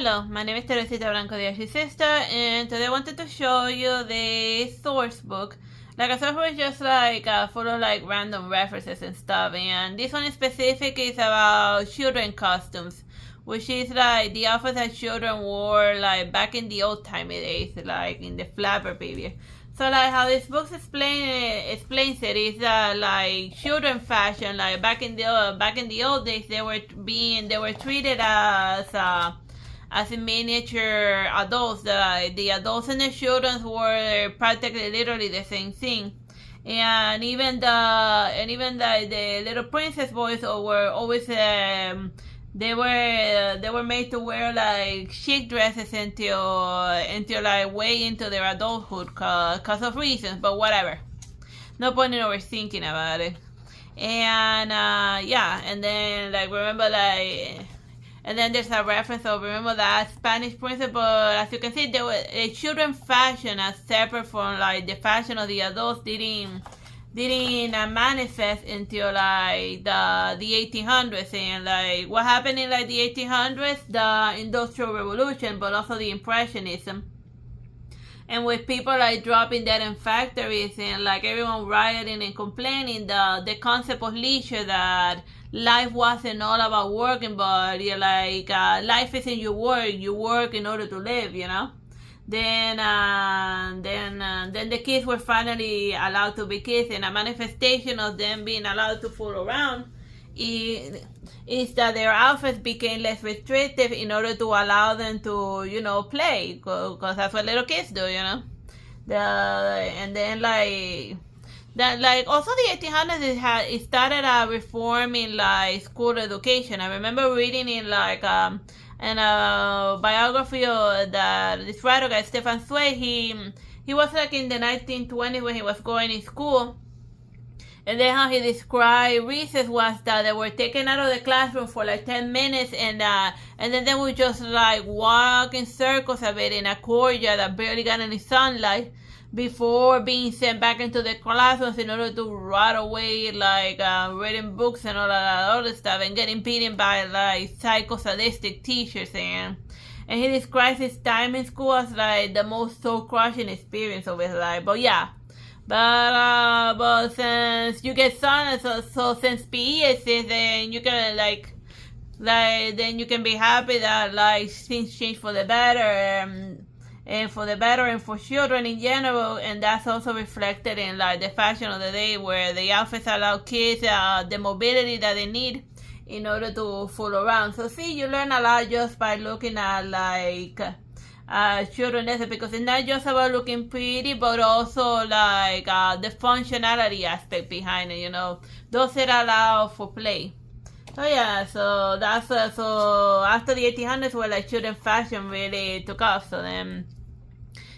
Hello, my name is Teresita Blanco, the Artsy Sister, and today I wanted to show you the source book. Like a source book is just like full of like random references and stuff, and this one in specific is about children costumes, which is like the outfits that children wore like back in the old timey days, like in the flapper period. So like how this book explains it is like children fashion, like back in the old days they were treated as miniature adults. The adults and the children were practically literally the same thing, and even the little princess boys were always they were made to wear like chic dresses until like way into their adulthood cause of reasons, but whatever. No point in overthinking about it. And yeah, and then like remember like. And then there's a reference of, remember that Spanish principle, as you can see, there was a children fashion as separate from like the fashion of the adults didn't manifest until like the 1800s. And like what happened in like the 1800s, the Industrial Revolution, but also the Impressionism. And with people like dropping dead in factories and like everyone rioting and complaining, the concept of leisure, that life wasn't all about working, but you're like life isn't you work in order to live, you know. Then the kids were finally allowed to be kids, and a manifestation of them being allowed to fool around is that their outfits became less restrictive in order to allow them to, you know, play, because that's what little kids do, you know. And then like that, like also the 1800s it started reforming like school education. I remember reading in like in a biography of this writer guy Stefan Zweig. He was like in the 1920s when he was going in school. And then how he described recess was that they were taken out of the classroom for like 10 minutes, and then they would just like walk in circles a bit in a courtyard that barely got any sunlight before being sent back into the classrooms in order to rot away like reading books and all that other stuff, and getting beaten by like psycho-sadistic teachers. And he describes his time in school as like the most soul-crushing experience of his life. But yeah. But since you get sun, so since PE exists, then you can then you can be happy that like things change for the better, and for children in general, and that's also reflected in like the fashion of the day, where the outfits allow kids the mobility that they need in order to fool around. So see, you learn a lot just by looking at like children lesson, because it's not just about looking pretty, but also like the functionality aspect behind it, you know. Those that allow for play. So yeah, so that's so after the 1800s, where like children fashion really took off. So then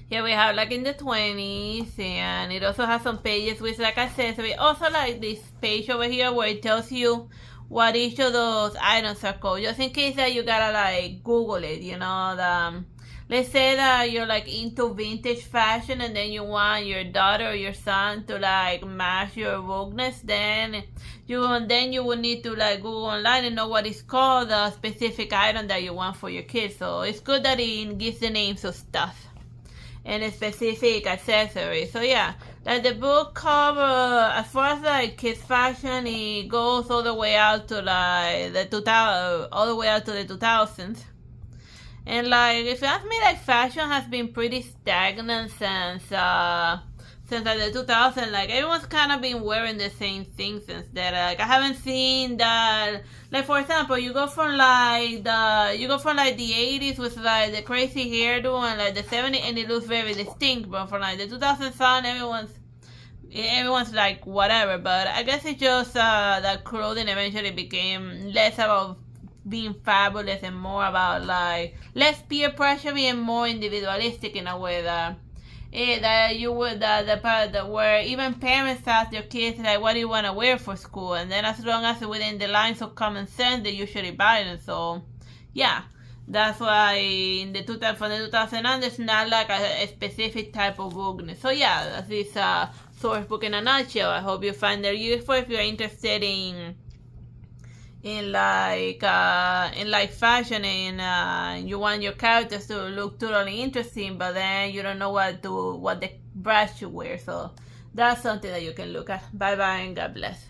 here we have like in the 20s, and it also has some pages with like accessory. Also like this page over here where it tells you what each of those items are called, just in case that you gotta like Google it, you know. Let's say that you're like into vintage fashion, and then you want your daughter or your son to like match your wokeness, then you would need to like Google online and know what it's called, the specific item that you want for your kids. So it's good that it gives the names of stuff and a specific accessory. So yeah, like the book cover, as far as like kids fashion, it goes all the way out to like the 2000s. And like, if you ask me, like fashion has been pretty stagnant since like the 2000s. Like everyone's kind of been wearing the same thing since then. Like I haven't seen that. Like for example, you go from like the 80s with like the crazy hairdo, and like the 70s, and it looks very distinct. But from like the 2000s on, everyone's like whatever. But I guess it's just that clothing eventually became less about being fabulous and more about like less peer pressure and more individualistic, in a way that where even parents ask their kids like, what do you want to wear for school, and then as long as it's within the lines of common sense, they usually buy it. So yeah, that's why in the 2000 on, there's not like a specific type of bookness. So yeah, that's this source book in a nutshell. I hope you find it useful. If you're interested in in like fashion, and you want your characters to look totally interesting, but then you don't know what the brush to wear. So that's something that you can look at. Bye bye and God bless.